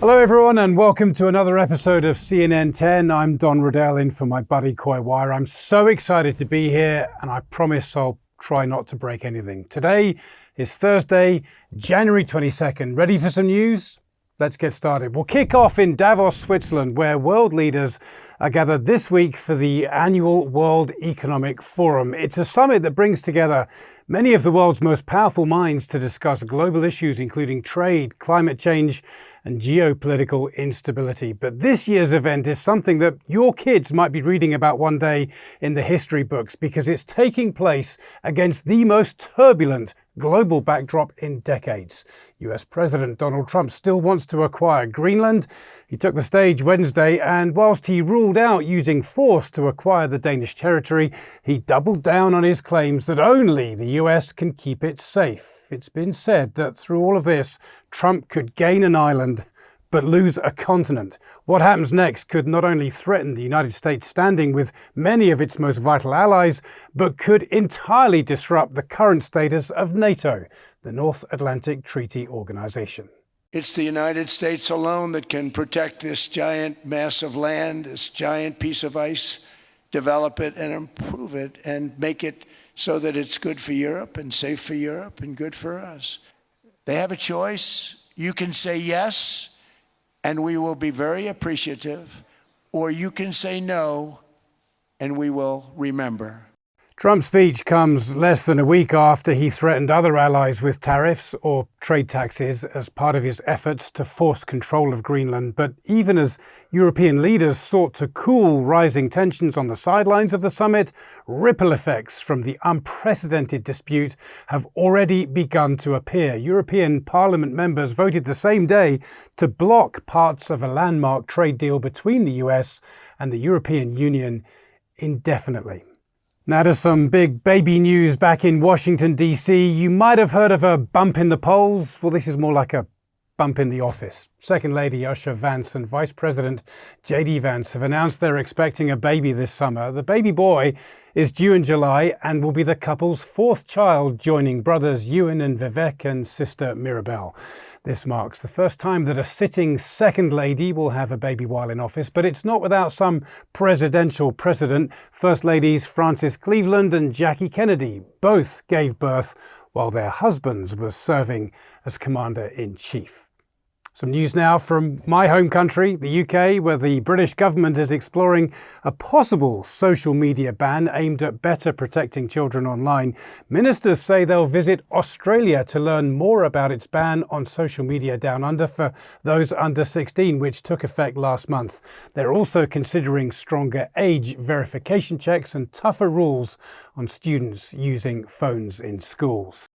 Hello everyone and welcome to another episode of CNN 10. I'm Don Riddell in for my buddy Coy Wire. I'm so excited to be here and I promise I'll try not to break anything. Today is Thursday, January 22nd. Ready for some news? Let's get started. We'll kick off in Davos, Switzerland, where world leaders are gathered this week for the annual World Economic Forum. It's a summit that brings together many of the world's most powerful minds to discuss global issues, including trade, climate change, and geopolitical instability. But this year's event is something that your kids might be reading about one day in the history books because it's taking place against the most turbulent global backdrop in decades. US President Donald Trump still wants to acquire Greenland. He took the stage Wednesday, and whilst he ruled out using force to acquire the Danish territory, he doubled down on his claims that only the US can keep it safe. It's been said that through all of this, Trump could gain an island but lose a continent. What happens next could not only threaten the United States' standing with many of its most vital allies, but could entirely disrupt the current status of NATO, the North Atlantic Treaty Organization. It's the United States alone that can protect this giant mass of land, this giant piece of ice, develop it and improve it and make it so that it's good for Europe and safe for Europe and good for us. They have a choice. You can say yes, and we will be very appreciative, or you can say no, and we will remember. Trump's speech comes less than a week after he threatened other allies with tariffs or trade taxes as part of his efforts to force control of Greenland. But even as European leaders sought to cool rising tensions on the sidelines of the summit, ripple effects from the unprecedented dispute have already begun to appear. European Parliament members voted the same day to block parts of a landmark trade deal between the US and the European Union indefinitely. Now to some big baby news back in Washington, D.C. You might have heard of a bump in the polls. Well, this is more like a bump in the office. Second Lady Usha Vance and Vice President J.D. Vance have announced they're expecting a baby this summer. The baby boy is due in July and will be the couple's fourth child, joining brothers Ewan and Vivek and sister Mirabelle. This marks the first time that a sitting Second Lady will have a baby while in office, but it's not without some presidential precedent. First Ladies Frances Cleveland and Jackie Kennedy both gave birth while their husbands were serving as Commander-in-Chief. Some news now from my home country, the UK, where the British government is exploring a possible social media ban aimed at better protecting children online. Ministers say they'll visit Australia to learn more about its ban on social media down under for those under 16, which took effect last month. They're also considering stronger age verification checks and tougher rules on students using phones in schools.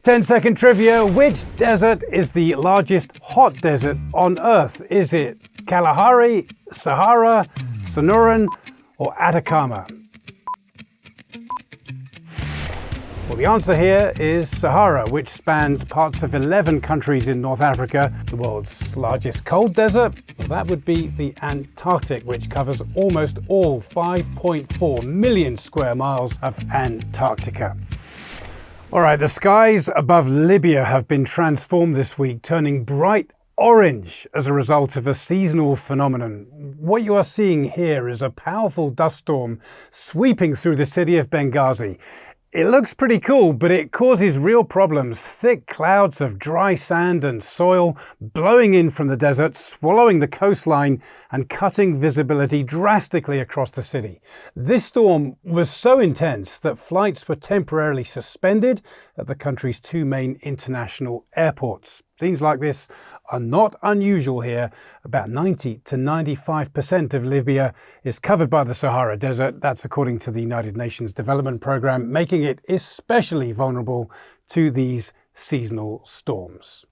10-second trivia. Which desert is the largest hot desert on Earth? Is it Kalahari, Sahara, Sonoran, or Atacama? Well, the answer here is Sahara, which spans parts of 11 countries in North Africa. The world's largest cold desert? Well, that would be the Antarctic, which covers almost all 5.4 million square miles of Antarctica. All right, the skies above Libya have been transformed this week, turning bright orange as a result of a seasonal phenomenon. What you are seeing here is a powerful dust storm sweeping through the city of Benghazi. It looks pretty cool, but it causes real problems. Thick clouds of dry sand and soil blowing in from the desert, swallowing the coastline and cutting visibility drastically across the city. This storm was so intense that flights were temporarily suspended at the country's two main international airports. Scenes like this are not unusual here. About 90 to 95% of Libya is covered by the Sahara Desert. That's according to the United Nations Development Programme, making it especially vulnerable to these seasonal storms.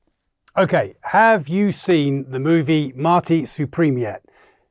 Okay, have you seen the movie Marty Supreme yet?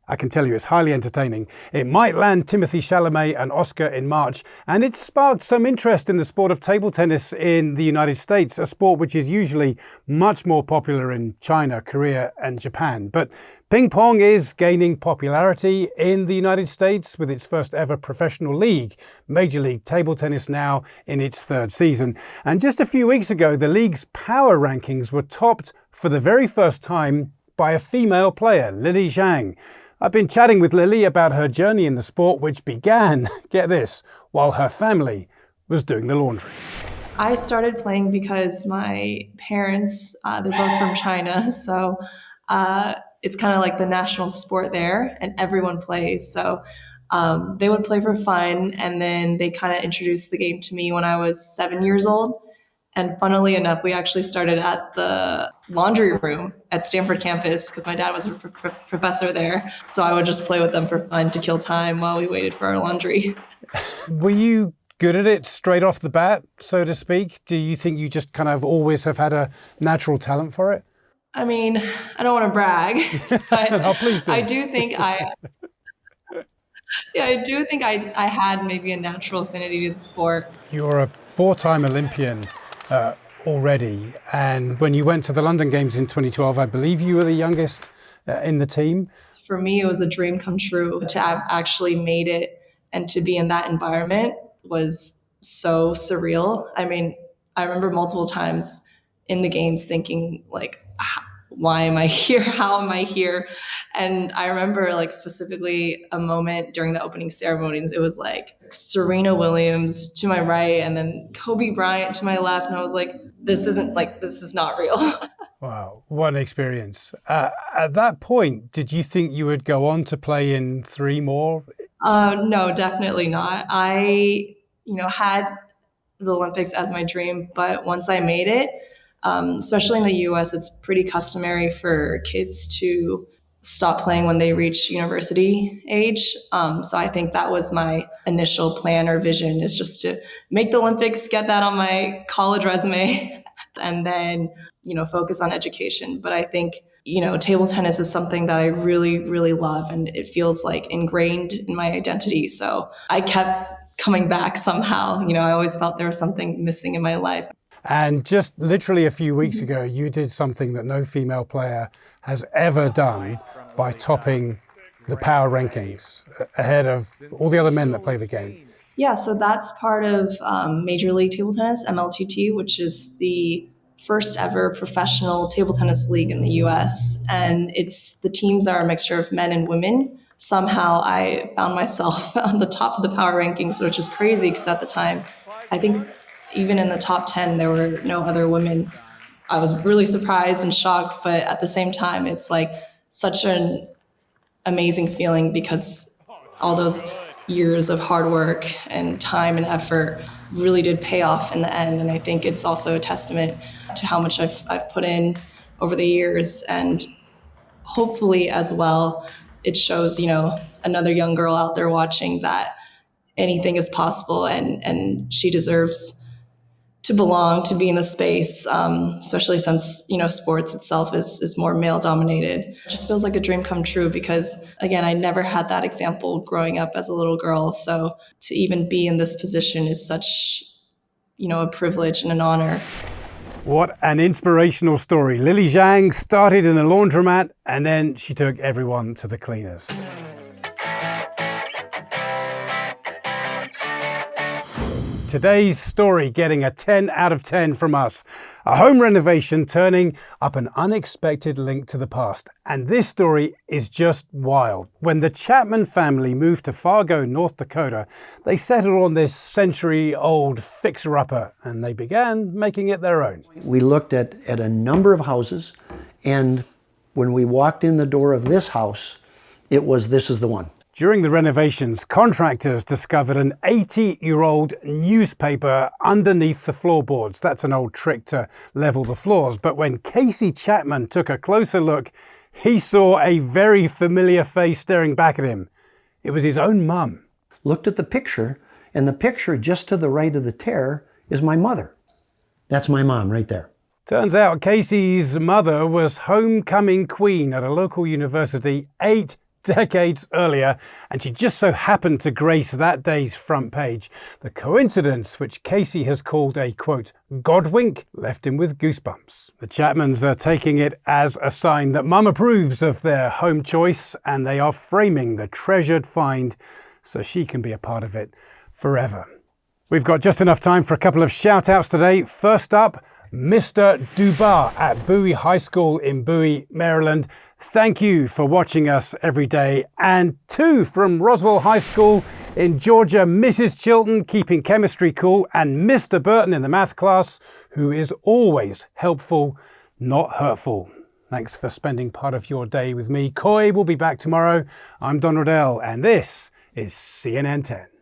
I can tell you it's highly entertaining. It might land Timothée Chalamet an Oscar in March, and it's sparked some interest in the sport of table tennis in the United States, a sport which is usually much more popular in China, Korea, and Japan. But ping pong is gaining popularity in the United States with its first ever professional league, Major League Table Tennis, now in its third season. And just a few weeks ago, the league's power rankings were topped for the very first time by a female player, Lily Zhang. I've been chatting with Lily about her journey in the sport, which began, get this, while her family was doing the laundry. I started playing because my parents, they're both from China, so it's kind of like the national sport there, and everyone plays. So they would play for fun, and then they kind of introduced the game to me when I was 7 years old. And funnily enough, we actually started at the laundry room at Stanford campus because my dad was a professor there. So I would just play with them for fun to kill time while we waited for our laundry. Were you good at it straight off the bat, so to speak? Do you think you just kind of always have had a natural talent for it? I mean, I don't want to brag, but Oh, please do. I do think I had maybe a natural affinity to the sport. You're a 4-time Olympian already, and when you went to the London Games in 2012, I believe you were the youngest in the team. For me, it was a dream come true to have actually made it, and to be in that environment was so surreal. I mean, I remember multiple times in the games thinking like, why am I here? How am I here? And I remember like specifically a moment during the opening ceremonies. It was like Serena Williams to my right and then Kobe Bryant to my left. And I was like, this is not real. Wow, what an experience. At that point, did you think you would go on to play in 3 more? No, definitely not. I, had the Olympics as my dream, but once I made it, especially in the US, it's pretty customary for kids to stop playing when they reach university age. So I think that was my initial plan or vision, is just to make the Olympics, get that on my college resume, and then, focus on education. But I think, table tennis is something that I really, really love, and it feels like ingrained in my identity. So I kept coming back somehow. I always felt there was something missing in my life. And just literally a few weeks ago, you did something that no female player has ever done by topping the power rankings ahead of all the other men that play the game. Yeah, so that's part of Major League Table Tennis, MLTT, which is the first ever professional table tennis league in the US. And the teams are a mixture of men and women. Somehow I found myself on the top of the power rankings, which is crazy because at the time, I think even in the top 10, there were no other women. I was really surprised and shocked, but at the same time, it's like such an amazing feeling because all those years of hard work and time and effort really did pay off in the end. And I think it's also a testament to how much I've put in over the years. And hopefully as well, it shows, another young girl out there watching that anything is possible, and she deserves to belong, to be in the space, especially since, sports itself is more male dominated. It just feels like a dream come true because, again, I never had that example growing up as a little girl. So to even be in this position is such, a privilege and an honor. What an inspirational story. Lily Zhang started in a laundromat and then she took everyone to the cleaners. Today's story getting a 10 out of 10 from us. A home renovation turning up an unexpected link to the past. And this story is just wild. When the Chapman family moved to Fargo, North Dakota, they settled on this century-old fixer-upper and they began making it their own. We looked at a number of houses, and when we walked in the door of this house, this is the one. During the renovations, contractors discovered an 80-year-old newspaper underneath the floorboards. That's an old trick to level the floors. But when Casey Chapman took a closer look, he saw a very familiar face staring back at him. It was his own mum. Looked at the picture, and the picture just to the right of the tear is my mother. That's my mom right there. Turns out Casey's mother was homecoming queen at a local university 8 decades earlier, and she just so happened to grace that day's front page. The coincidence, which Casey has called a, quote, God wink, left him with goosebumps. The Chapmans are taking it as a sign that Mum approves of their home choice, and they are framing the treasured find so she can be a part of it forever. We've got just enough time for a couple of shout-outs today. First up, Mr. Dubar at Bowie High School in Bowie, Maryland. Thank you for watching us every day. And 2 from Roswell High School in Georgia, Mrs. Chilton, keeping chemistry cool, and Mr. Burton in the math class, who is always helpful, not hurtful. Thanks for spending part of your day with me. Coy will be back tomorrow. I'm Don Riddell, and this is CNN 10.